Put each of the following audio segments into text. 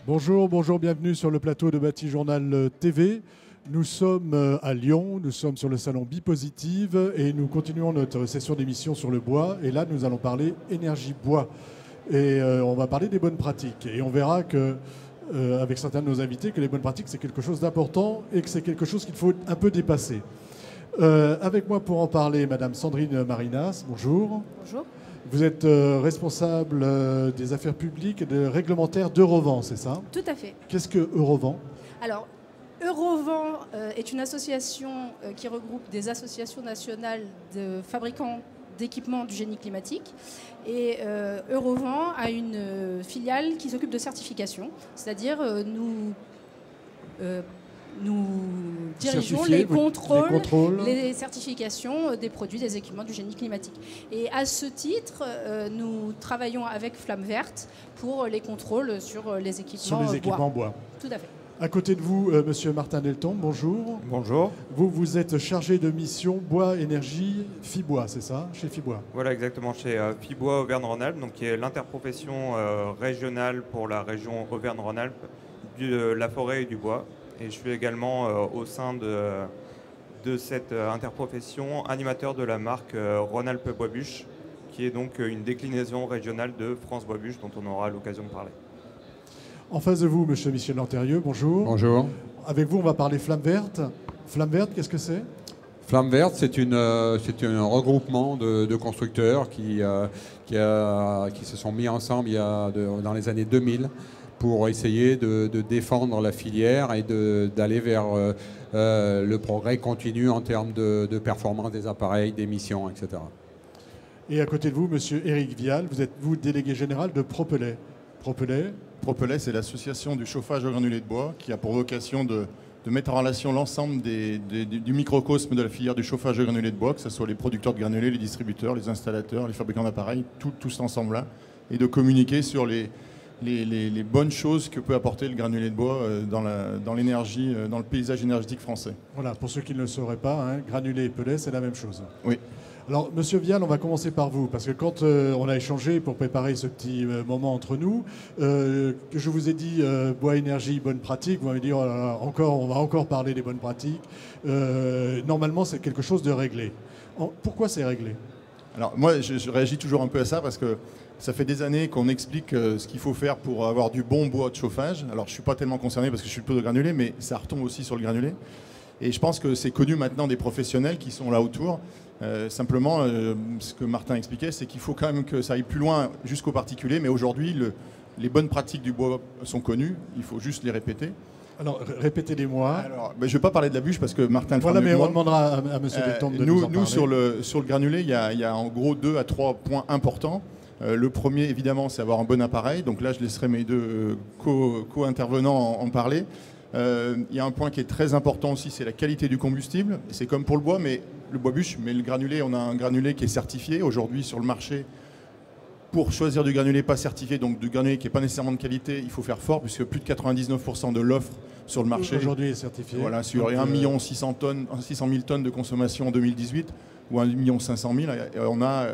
Bonjour, bonjour, bienvenue sur le plateau de Bâti Journal TV. Nous sommes à Lyon, nous sommes sur le salon Bipositive et nous continuons notre session d'émission sur le bois. Et là, nous allons parler énergie bois. Et on va parler des bonnes pratiques. Et on verra que, avec certains de nos invités, que les bonnes pratiques, c'est quelque chose d'important et que c'est quelque chose qu'il faut un peu dépasser. Avec moi pour en parler, Madame Sandrine Marinas, bonjour. Bonjour. Vous êtes responsable des affaires publiques et de réglementaires d'Eurovent, c'est ça? Tout à fait. Qu'est-ce que Eurovent? Alors, Eurovent est une association qui regroupe des associations nationales de fabricants d'équipements du génie climatique. Et Eurovent a une filiale qui s'occupe de certification, c'est-à-dire nous dirigeons les contrôles, les certifications des produits, des équipements du génie climatique. Et à ce titre, nous travaillons avec Flamme Verte pour les contrôles sur les équipements bois. Tout à fait. À côté de vous, Monsieur Martin Delton, bonjour. Bonjour. Vous êtes chargé de mission bois énergie Fibois, c'est ça, chez Fibois? Voilà, exactement, chez Fibois Auvergne-Rhône-Alpes, donc qui est l'interprofession régionale pour la région Auvergne-Rhône-Alpes, de la forêt et du bois. Et je suis également au sein de cette interprofession animateur de la marque Rhône-Alpes Bois-Bûche, qui est donc une déclinaison régionale de France Bois-Bûche, dont on aura l'occasion de parler. En face de vous, Monsieur Michel Lantérieux, bonjour. Bonjour. Avec vous, on va parler Flamme Verte. Flamme Verte, qu'est-ce que c'est? Flamme Verte, c'est un regroupement de constructeurs qui se sont mis ensemble dans les années 2000 pour essayer de défendre la filière et d'aller vers le progrès continu en termes de performance des appareils, d'émissions, etc. Et à côté de vous, Monsieur Éric Vial, vous êtes délégué général de Propelais. Propelais, c'est l'association du chauffage au granulé de bois qui a pour vocation de mettre en relation l'ensemble du microcosme de la filière du chauffage au granulé de bois, que ce soit les producteurs de granulés, les distributeurs, les installateurs, les fabricants d'appareils, tout cet ensemble-là, et de communiquer sur les bonnes choses que peut apporter le granulé de bois dans l'énergie, dans le paysage énergétique français. Voilà, pour ceux qui ne le sauraient pas, hein, granulé et pellet, c'est la même chose. Oui. Alors, Monsieur Vial, on va commencer par vous, parce que quand on a échangé pour préparer ce petit moment entre nous, que je vous ai dit bois énergie, bonne pratique, vous m'avez dit, oh là là, on va encore parler des bonnes pratiques. Normalement, c'est quelque chose de réglé. Pourquoi c'est réglé? Alors, moi, je réagis toujours un peu à ça, parce que ça fait des années qu'on explique ce qu'il faut faire pour avoir du bon bois de chauffage. Alors, je ne suis pas tellement concerné parce que je suis plutôt de granulé, mais ça retombe aussi sur le granulé. Et je pense que c'est connu maintenant des professionnels qui sont là autour. Simplement, ce que Martin expliquait, c'est qu'il faut quand même que ça aille plus loin jusqu'au particulier. Mais aujourd'hui, les bonnes pratiques du bois sont connues. Il faut juste les répéter. Alors, répétez-les-moi. Alors, je ne vais pas parler de la bûche parce que Martin le fera voilà, mieux mais que on moi. demandera à M. Delton de nous en parler. Nous, sur le granulé, il y a en gros 2 à 3 points importants. Le premier, évidemment, c'est avoir un bon appareil. Donc là, je laisserai mes deux co-intervenants en parler. Il y a un point qui est très important aussi, c'est la qualité du combustible. C'est comme pour le bois, mais le bois bûche, mais le granulé, on a un granulé qui est certifié. Aujourd'hui, sur le marché, pour choisir du granulé pas certifié, donc du granulé qui n'est pas nécessairement de qualité, il faut faire fort, puisque plus de 99% de l'offre sur le marché aujourd'hui est certifié. Voilà, sur 1 600 000 tonnes de consommation en 2018 ou 1 500 000, on a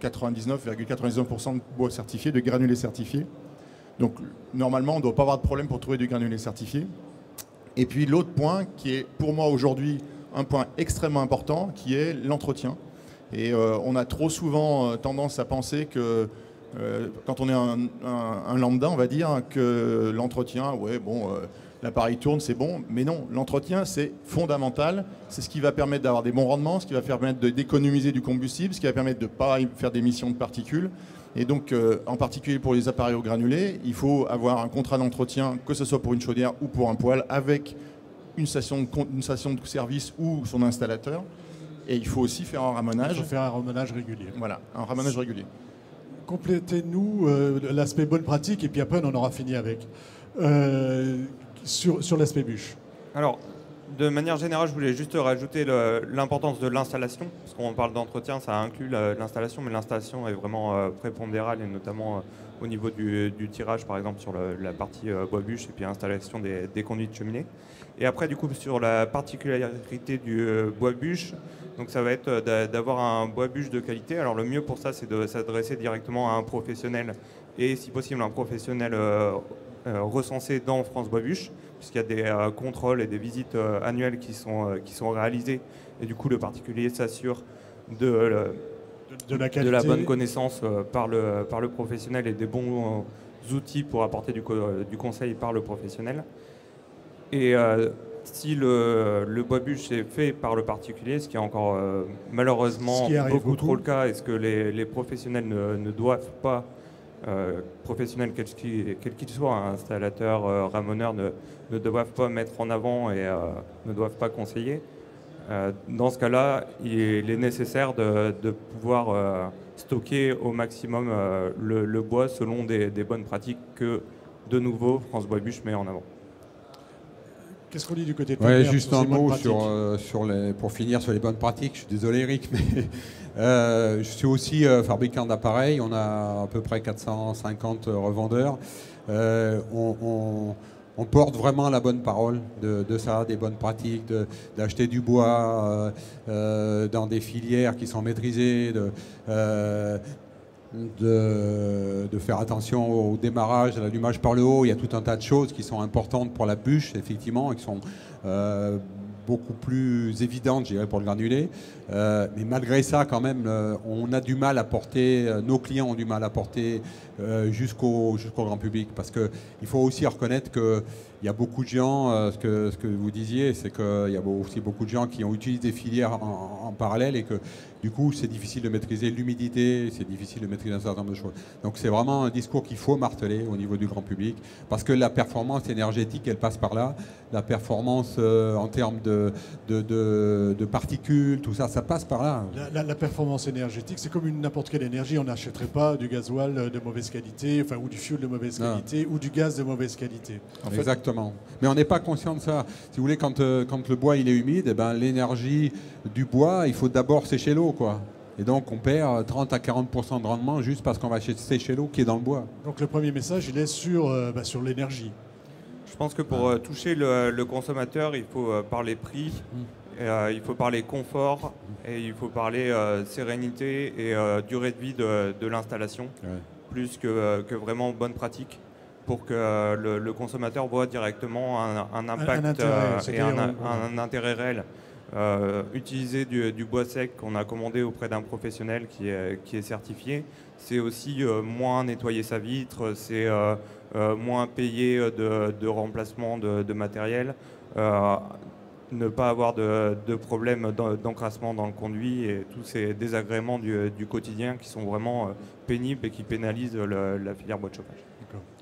99,99% de bois certifié, de granulés certifiés. Donc normalement, on ne doit pas avoir de problème pour trouver du granulé certifié. Et puis l'autre point qui est pour moi aujourd'hui un point extrêmement important, qui est l'entretien. Et on a trop souvent tendance à penser que quand on est un lambda, on va dire que l'entretien, l'appareil tourne, c'est bon. Mais non, l'entretien, c'est fondamental. C'est ce qui va permettre d'avoir des bons rendements, ce qui va permettre d'économiser du combustible, ce qui va permettre de ne pas faire d'émissions de particules. Et donc, en particulier pour les appareils au granulé, il faut avoir un contrat d'entretien, que ce soit pour une chaudière ou pour un poêle, avec une station de service ou son installateur. Et il faut aussi faire un ramonage. Il faut faire un ramonage régulier. Voilà, un ramonage régulier. Complétez-nous l'aspect bonne pratique et puis après on en aura fini avec. Sur l'aspect bûche. Alors, de manière générale, je voulais juste rajouter l'importance de l'installation, parce qu'on parle d'entretien, ça inclut l'installation, mais l'installation est vraiment prépondérale, et notamment au niveau du tirage, par exemple, sur la partie bois-bûche, et puis installation des conduits de cheminée. Et après, du coup, sur la particularité du bois-bûche, donc ça va être d'avoir un bois-bûche de qualité. Alors le mieux pour ça, c'est de s'adresser directement à un professionnel, et si possible un professionnel recensés dans France Bois Bûche, puisqu'il y a des contrôles et des visites annuelles qui sont réalisées. Et du coup, le particulier s'assure de la bonne connaissance par le professionnel et des bons outils pour apporter du conseil par le professionnel. Et si le bois bûche est fait par le particulier, ce qui est encore malheureusement beaucoup trop le cas, et ce que les professionnels ne doivent pas, professionnels quels qu'ils soient, installateurs, ramoneurs, ne doivent pas mettre en avant et ne doivent pas conseiller. Dans ce cas-là, il est nécessaire de pouvoir stocker au maximum le bois selon des bonnes pratiques que, de nouveau, France Bois Bûche met en avant. Qu'est-ce qu'on dit du côté de ouais, juste un mot pour finir sur les bonnes pratiques. Je suis désolé Eric, mais je suis aussi fabricant d'appareils. On a à peu près 450 revendeurs. On porte vraiment la bonne parole de ça, des bonnes pratiques, d'acheter du bois dans des filières qui sont maîtrisées, de faire attention au démarrage, à l'allumage par le haut. Il y a tout un tas de choses qui sont importantes pour la bûche, effectivement, et qui sont beaucoup plus évidentes, je dirais, pour le granulé. Mais malgré ça, quand même, on a du mal à porter, nos clients ont du mal à porter jusqu'au grand public. Parce qu'il faut aussi reconnaître qu'il y a beaucoup de gens, ce que vous disiez, c'est qu'il y a aussi beaucoup de gens qui ont utilisé des filières en parallèle et que du coup, c'est difficile de maîtriser l'humidité, c'est difficile de maîtriser un certain nombre de choses. Donc c'est vraiment un discours qu'il faut marteler au niveau du grand public, parce que la performance énergétique, elle passe par là. La performance en termes de particules, tout ça, ça passe par là. La performance énergétique, c'est comme n'importe quelle énergie. On n'achèterait pas du gasoil de mauvaise qualité, ou du fioul de mauvaise qualité, ou du gaz de mauvaise qualité. Exactement. Mais on n'est pas conscient de ça. Si vous voulez, quand le bois il est humide, eh ben, l'énergie du bois, il faut d'abord sécher l'eau, quoi. Et donc on perd 30 à 40% de rendement juste parce qu'on va sécher l'eau qui est dans le bois. Donc le premier message, il est sur l'énergie. Je pense que pour toucher le consommateur, il faut parler prix, il faut parler confort et il faut parler sérénité et durée de vie de l'installation, plus que vraiment bonne pratique, pour que le consommateur voit directement un impact et un intérêt réel. Utiliser du bois sec qu'on a commandé auprès d'un professionnel qui est certifié, c'est aussi moins nettoyer sa vitre, c'est moins payer de remplacement de matériel, ne pas avoir de problème d'encrassement dans le conduit et tous ces désagréments du quotidien qui sont vraiment pénibles et qui pénalisent la filière bois de chauffage.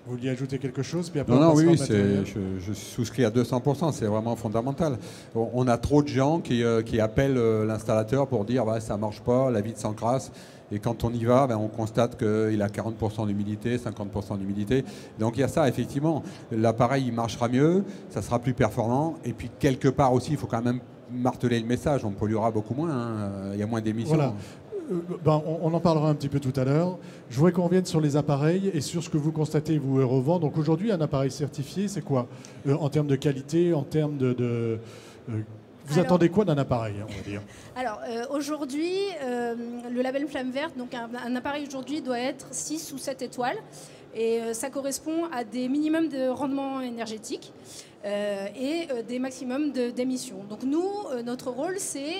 Vous vouliez ajouter quelque chose puis après oui, je souscris à 200%, c'est vraiment fondamental. On a trop de gens qui appellent l'installateur pour dire ça ne marche pas, la vitre s'encrasse. Et quand on y va, on constate qu'il a 40% d'humidité, 50% d'humidité. Donc il y a ça, effectivement. L'appareil il marchera mieux, ça sera plus performant. Et puis quelque part aussi, il faut quand même marteler le message. On polluera beaucoup moins, il y a moins d'émissions. Voilà. On en parlera un petit peu tout à l'heure. Je voudrais qu'on revienne sur les appareils et sur ce que vous constatez, vous, Eurovent. Donc aujourd'hui, un appareil certifié, c'est quoi en termes de qualité, en termes vous attendez quoi d'un appareil, on va dire? Alors aujourd'hui, le label Flamme Verte, donc un appareil aujourd'hui doit être 6 ou 7 étoiles. Et ça correspond à des minimums de rendement énergétique et des maximums d'émissions. Donc nous, notre rôle, c'est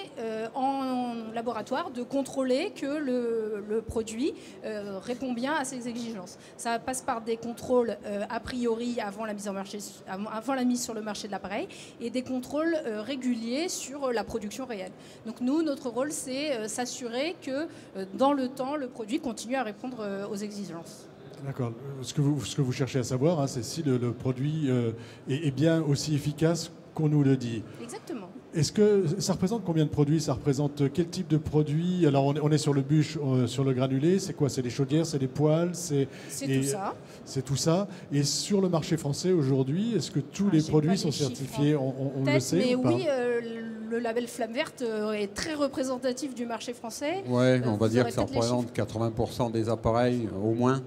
en laboratoire de contrôler que le produit répond bien à ces exigences. Ça passe par des contrôles a priori avant la mise sur le marché de l'appareil et des contrôles réguliers sur la production réelle. Donc nous, notre rôle, c'est s'assurer que dans le temps, le produit continue à répondre aux exigences. D'accord. Ce que vous cherchez à savoir, c'est si le produit est bien aussi efficace qu'on nous le dit. Exactement. Est-ce que ça représente combien de produits? Ça représente quel type de produit? Alors on est sur le bûche, sur le granulé. C'est quoi? C'est des chaudières, c'est des poêles, c'est tout ça. C'est tout ça. Et sur le marché français aujourd'hui, est-ce que tous les produits sont certifiés? On le sait mais ou pas? Oui, le label Flamme Verte est très représentatif du marché français. Oui, on va dire que ça représente 80% des appareils au moins.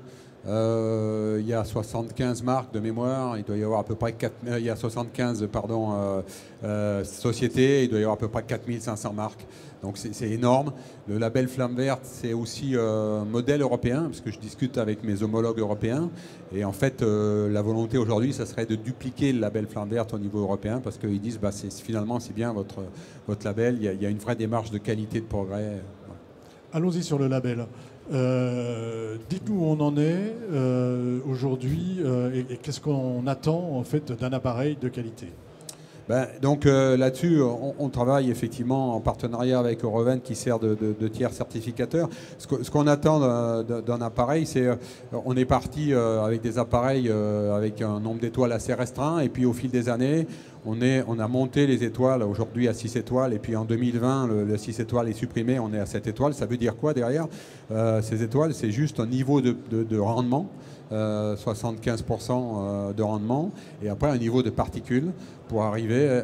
Il y a 75 marques de mémoire, il doit y avoir à peu près 75 sociétés, il doit y avoir à peu près 4500 marques. Donc c'est énorme. Le label Flamme Verte, c'est aussi un modèle européen, parce que je discute avec mes homologues européens. Et en fait, la volonté aujourd'hui, ça serait de dupliquer le label Flamme Verte au niveau européen, parce qu'ils disent, finalement, c'est bien votre label, il y a une vraie démarche de qualité, de progrès. Allons-y sur le label. Dites-nous où on en est aujourd'hui et qu'est-ce qu'on attend en fait d'un appareil de qualité. Donc là-dessus, on travaille effectivement en partenariat avec Eurovent qui sert de tiers certificateur. Ce qu'on attend d'un appareil, c'est on est parti avec des appareils avec un nombre d'étoiles assez restreint et puis au fil des années, on a monté les étoiles aujourd'hui à 6 étoiles et puis en 2020, le 6 étoiles est supprimé, on est à 7 étoiles. Ça veut dire quoi derrière? Ces étoiles, c'est juste un niveau de rendement. 75% de rendement et après un niveau de particules pour arriver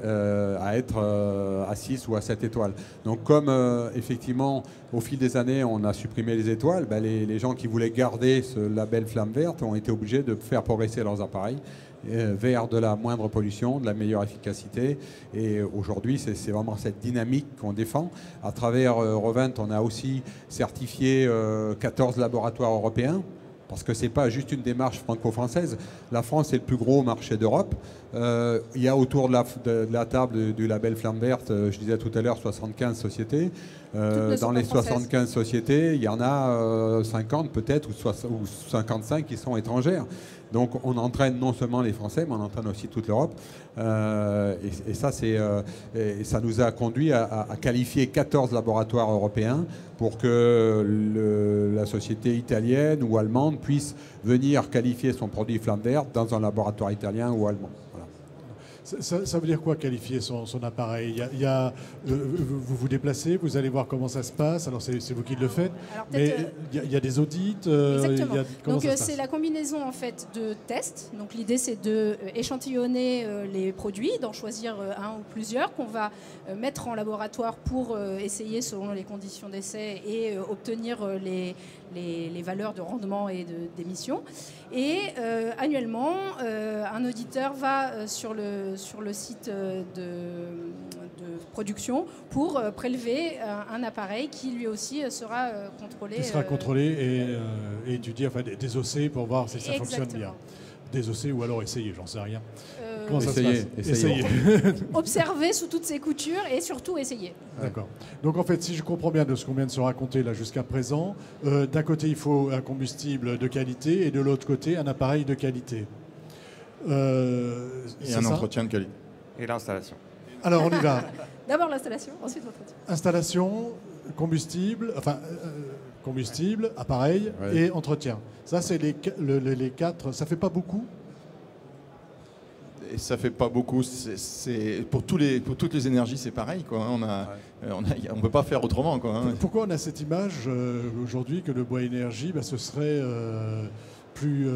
à être à 6 ou à 7 étoiles. Donc comme effectivement au fil des années on a supprimé les étoiles, les gens qui voulaient garder ce label Flamme Verte ont été obligés de faire progresser leurs appareils vers de la moindre pollution, de la meilleure efficacité. Et aujourd'hui, c'est vraiment cette dynamique qu'on défend. À travers Eurovent, on a aussi certifié 14 laboratoires européens. Parce que ce n'est pas juste une démarche franco-française. La France est le plus gros marché d'Europe. Il y a autour de la table du label Flamme Verte, je disais tout à l'heure, 75 sociétés. Dans les 75 sociétés, il y en a 50 peut-être, ou 55 qui sont étrangères. Donc on entraîne non seulement les Français, mais on entraîne aussi toute l'Europe. Et ça, ça nous a conduit à qualifier 14 laboratoires européens pour que la société italienne ou allemande puisse venir qualifier son produit Flamme Verte dans un laboratoire italien ou allemand. Voilà. Ça veut dire quoi qualifier son appareil? Vous vous déplacez, vous allez voir comment ça se passe. Alors c'est vous qui le faites. Alors, mais il y a des audits. Exactement. Donc c'est la combinaison en fait de tests. Donc l'idée c'est de échantillonner les produits, d'en choisir un ou plusieurs qu'on va mettre en laboratoire pour essayer selon les conditions d'essai et obtenir les valeurs de rendement et d'émission. Et annuellement, un auditeur va sur le site de production pour prélever un appareil qui lui aussi sera contrôlé. Qui sera contrôlé et étudié, enfin désossé pour voir si ça fonctionne bien. Désossé ou alors essayer, j'en sais rien. Comment ça se passe? Essayer. Observer sous toutes ses coutures et surtout essayer. D'accord. Donc en fait, si je comprends bien de ce qu'on vient de se raconter là jusqu'à présent, d'un côté il faut un combustible de qualité et de l'autre côté un appareil de qualité. Et un entretien de qualité. Et l'installation. Alors on y va. D'abord l'installation, ensuite l'entretien. Installation, combustible, appareil et entretien. Ça c'est les 4. Ça fait pas beaucoup? Et ça fait pas beaucoup. Pour toutes les énergies, c'est pareil, quoi. On peut pas faire autrement, quoi. Pourquoi on a cette image aujourd'hui que le bois énergie, ce serait plus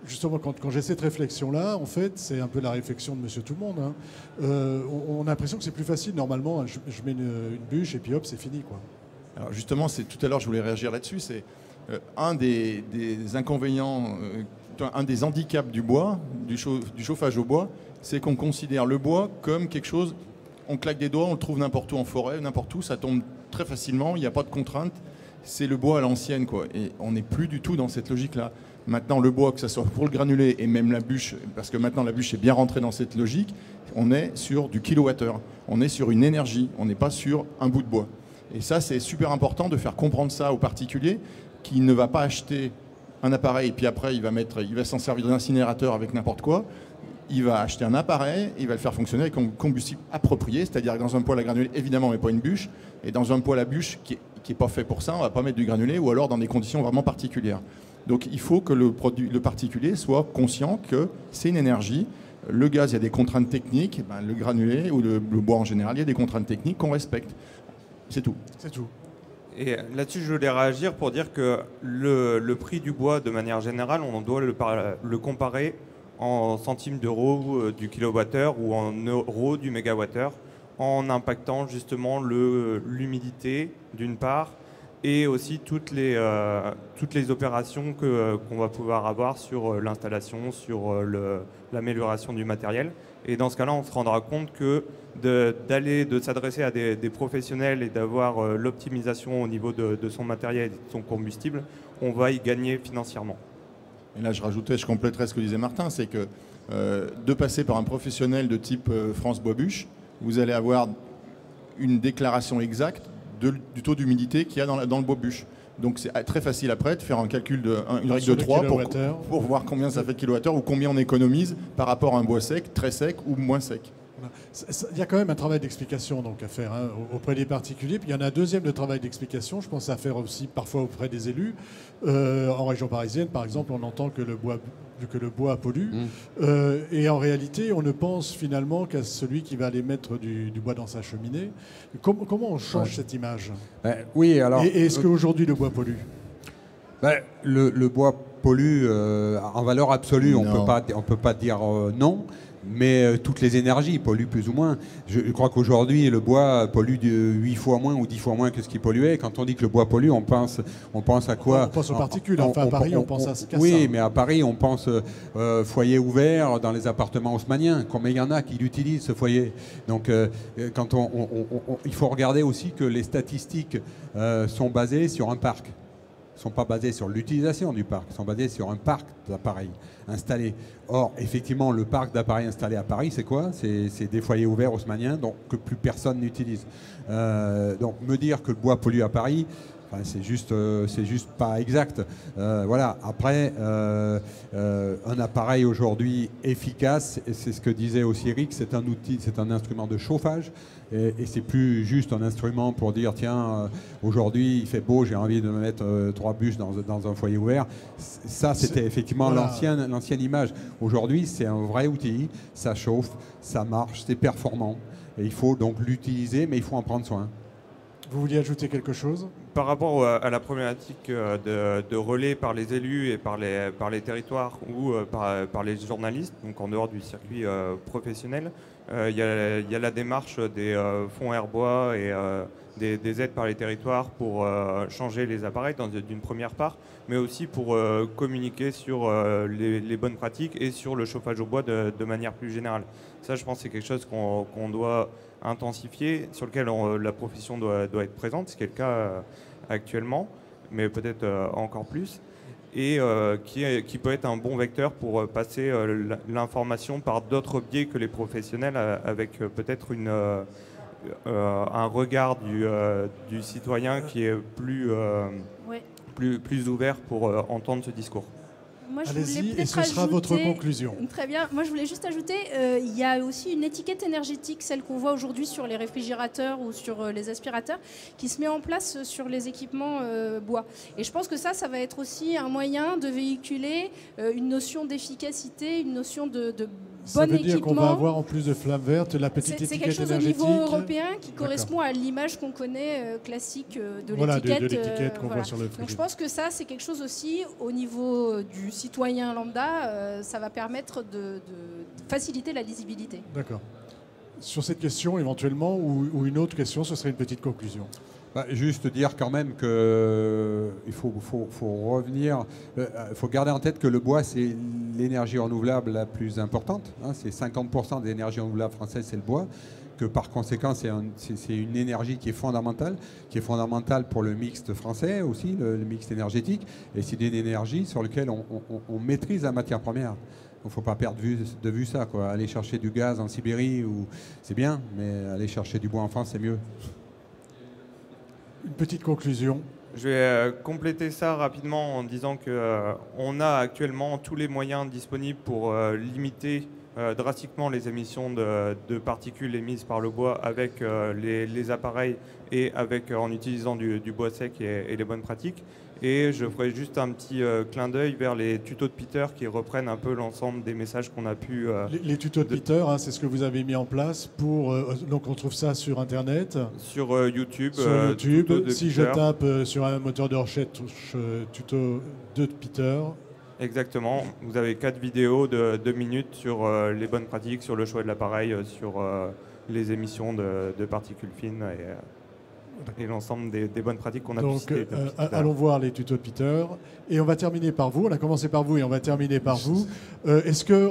justement quand j'ai cette réflexion-là, en fait, c'est un peu la réflexion de Monsieur Tout le Monde. On a l'impression que c'est plus facile. Normalement, je mets une bûche et puis hop, c'est fini, quoi. Alors justement, tout à l'heure, je voulais réagir là-dessus. C'est un des inconvénients. Un des handicaps du bois, du chauffage au bois, c'est qu'on considère le bois comme quelque chose, on claque des doigts, on le trouve n'importe où en forêt, n'importe où, ça tombe très facilement, il n'y a pas de contrainte, c'est le bois à l'ancienne, quoi. Et on n'est plus du tout dans cette logique-là. Maintenant, le bois, que ce soit pour le granulé et même la bûche, parce que maintenant la bûche est bien rentrée dans cette logique, on est sur du kilowattheure, on est sur une énergie, on n'est pas sur un bout de bois. Et ça, c'est super important de faire comprendre ça aux particuliers qui ne va pas acheter un appareil, puis après il va s'en servir d'incinérateur avec n'importe quoi. Il va acheter un appareil, il va le faire fonctionner avec un combustible approprié, c'est-à-dire dans un poêle à granulés, évidemment, mais pas une bûche, et dans un poêle à bûche qui est pas fait pour ça, on va pas mettre du granulé, ou alors dans des conditions vraiment particulières. Donc il faut que le particulier soit conscient que c'est une énergie. Le gaz, il y a des contraintes techniques, le granulé ou le bois en général, il y a des contraintes techniques qu'on respecte. C'est tout. C'est tout. Et là-dessus, je voulais réagir pour dire que le prix du bois, de manière générale, on doit le comparer en centimes d'euros du kilowattheure ou en euros du mégawattheure, en impactant justement l'humidité d'une part et aussi toutes les opérations qu'on va pouvoir avoir sur l'installation, sur l'amélioration du matériel. Et dans ce cas-là, on se rendra compte que de s'adresser à des professionnels et d'avoir l'optimisation au niveau de son matériel et de son combustible, on va y gagner financièrement. Et là, je compléterais ce que disait Martin, c'est que de passer par un professionnel de type France Bois-Buche, vous allez avoir une déclaration exacte du taux d'humidité qu'il y a dans le Bois-Buche. Donc c'est très facile après de faire un calcul, une règle de 3 pour voir combien ça fait de kilowattheure ou combien on économise par rapport à un bois sec, très sec ou moins sec. Il y a quand même un travail d'explication donc, à faire auprès des particuliers. Puis il y en a un deuxième de travail d'explication, je pense à faire aussi parfois auprès des élus. En région parisienne, par exemple, on entend que le bois pollue. Et en réalité, on ne pense finalement qu'à celui qui va aller mettre du bois dans sa cheminée. Comment on change cette image? Oui, alors. Et est-ce qu'aujourd'hui, le bois pollue? Le bois pollue en valeur absolue, on ne peut pas dire non. Mais toutes les énergies polluent plus ou moins. Je crois qu'aujourd'hui, le bois pollue 8 fois moins ou 10 fois moins que ce qui polluait. Quand on dit que le bois pollue, on pense à quoi? On pense aux particules. Enfin, à Paris, on pense à ça. Oui, mais à Paris, on pense foyer ouvert dans les appartements haussmanniens. Combien il y en a qui l'utilisent, ce foyer? Donc, il faut regarder aussi que les statistiques sont basées sur un parc. Ne sont pas basés sur l'utilisation du parc, sont basés sur un parc d'appareils installés. Or, effectivement, le parc d'appareils installés à Paris, c'est quoi? C'est des foyers ouverts haussmanniens donc, que plus personne n'utilise. Donc, me dire que le bois pollue à Paris, enfin, c'est juste pas exact. Voilà. Après, un appareil aujourd'hui efficace, et c'est ce que disait aussi Eric, c'est un outil, c'est un instrument de chauffage. Et c'est plus juste un instrument pour dire tiens, aujourd'hui il fait beau, j'ai envie de me mettre 3 bûches dans un foyer ouvert. Ça, c'était effectivement l'ancienne image. Aujourd'hui, c'est un vrai outil, ça chauffe, ça marche, c'est performant. Et il faut donc l'utiliser, mais il faut en prendre soin. Vous vouliez ajouter quelque chose? Par rapport à la problématique de relais par les élus et par les territoires ou par les journalistes, donc en dehors du circuit professionnel, il y a la démarche des fonds Airbois et des aides par les territoires pour changer les appareils d'une première part, mais aussi pour communiquer sur les bonnes pratiques et sur le chauffage au bois de manière plus générale. Ça, je pense que c'est quelque chose qu'on doit intensifier, sur lequel la profession doit être présente, ce qui est le cas actuellement, mais peut-être encore plus, et qui peut être un bon vecteur pour passer l'information par d'autres biais que les professionnels, avec peut-être un regard du citoyen qui est plus ouvert pour entendre ce discours. Moi, allez-y, et ce sera votre conclusion. Très bien. Moi, je voulais juste ajouter, il y a aussi une étiquette énergétique, celle qu'on voit aujourd'hui sur les réfrigérateurs ou sur les aspirateurs, qui se met en place sur les équipements bois. Et je pense que ça va être aussi un moyen de véhiculer une notion d'efficacité, une notion de ça veut dire qu'on va avoir en plus de flamme verte la petite étiquette énergétique. C'est quelque chose au niveau européen qui correspond à l'image qu'on connaît classique de l'étiquette. De l'étiquette qu'on voit sur le frigo. Donc je pense que ça, c'est quelque chose aussi au niveau du citoyen lambda, ça va permettre de faciliter la lisibilité. D'accord. Sur cette question, éventuellement, ou une autre question, ce serait une petite conclusion. Juste dire quand même qu'il faut revenir, il faut garder en tête que le bois, c'est l'énergie renouvelable la plus importante. Hein, c'est 50% des énergies renouvelables françaises, c'est le bois. Que par conséquent, c'est une énergie qui est fondamentale pour le mixte français aussi, le mixte énergétique. Et c'est une énergie sur laquelle on maîtrise la matière première. Il ne faut pas perdre de vue ça, quoi. Aller chercher du gaz en Sibérie, c'est bien, mais aller chercher du bois en France, c'est mieux. Une petite conclusion. Je vais compléter ça rapidement en disant qu'on a actuellement tous les moyens disponibles pour limiter drastiquement les émissions de particules émises par le bois avec les appareils et en utilisant du bois sec et les bonnes pratiques. Et je ferai juste un petit clin d'œil vers les tutos de Peter qui reprennent un peu l'ensemble des messages qu'on a pu... Les tutos de Peter, hein, c'est ce que vous avez mis en place pour... donc on trouve ça sur Internet. Sur YouTube. Sur YouTube. Si je tape sur un moteur de recherche tuto de Peter... Exactement. Vous avez 4 vidéos de 2 minutes sur les bonnes pratiques, sur le choix de l'appareil, sur les émissions de particules fines. et l'ensemble des bonnes pratiques qu'on a pu Donc, citer. allons voir les tutos de Peter. Et on va terminer par vous. On a commencé par vous et on va terminer par vous. Est-ce que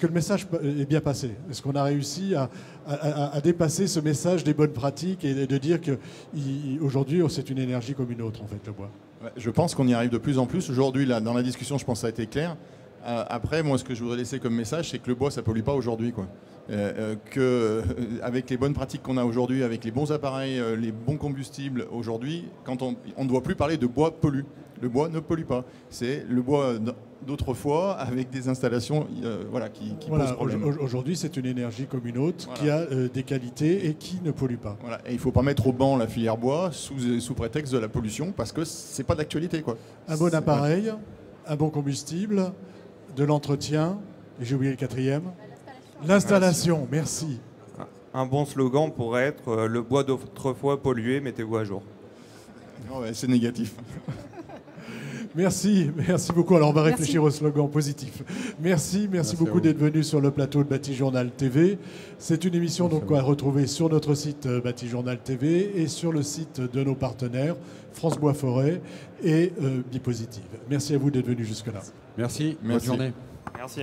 le message est bien passé? Est-ce qu'on a réussi à dépasser ce message des bonnes pratiques et de dire qu'aujourd'hui, c'est une énergie comme une autre, en fait, le bois? Ouais, je pense qu'on y arrive de plus en plus. Aujourd'hui, là, dans la discussion, je pense que ça a été clair. Après, moi, ce que je voudrais laisser comme message, c'est que le bois, ça ne pollue pas aujourd'hui, quoi. Avec les bonnes pratiques qu'on a aujourd'hui, avec les bons appareils, les bons combustibles aujourd'hui, quand on ne doit plus parler de bois pollue. Le bois ne pollue pas. C'est le bois d'autrefois avec des installations qui posent problème. Aujourd'hui, c'est une énergie comme une autre qui a des qualités et qui ne pollue pas. Voilà. Et il ne faut pas mettre au banc la filière bois sous prétexte de la pollution parce que ce n'est pas d'actualité, quoi. Un bon appareil, un bon combustible, de l'entretien, et j'ai oublié le quatrième. L'installation, merci. Un bon slogan pourrait être le bois d'autrefois pollué, mettez-vous à jour. Ouais, c'est négatif. Merci beaucoup. Alors on va réfléchir au slogan positif. Merci beaucoup d'être venu sur le plateau de Batijournal TV. C'est une émission donc à retrouver sur notre site Batijournal TV et sur le site de nos partenaires France Bois Forêt et Bipositive. Merci à vous d'être venu jusque-là. Merci. Bonne journée. Merci.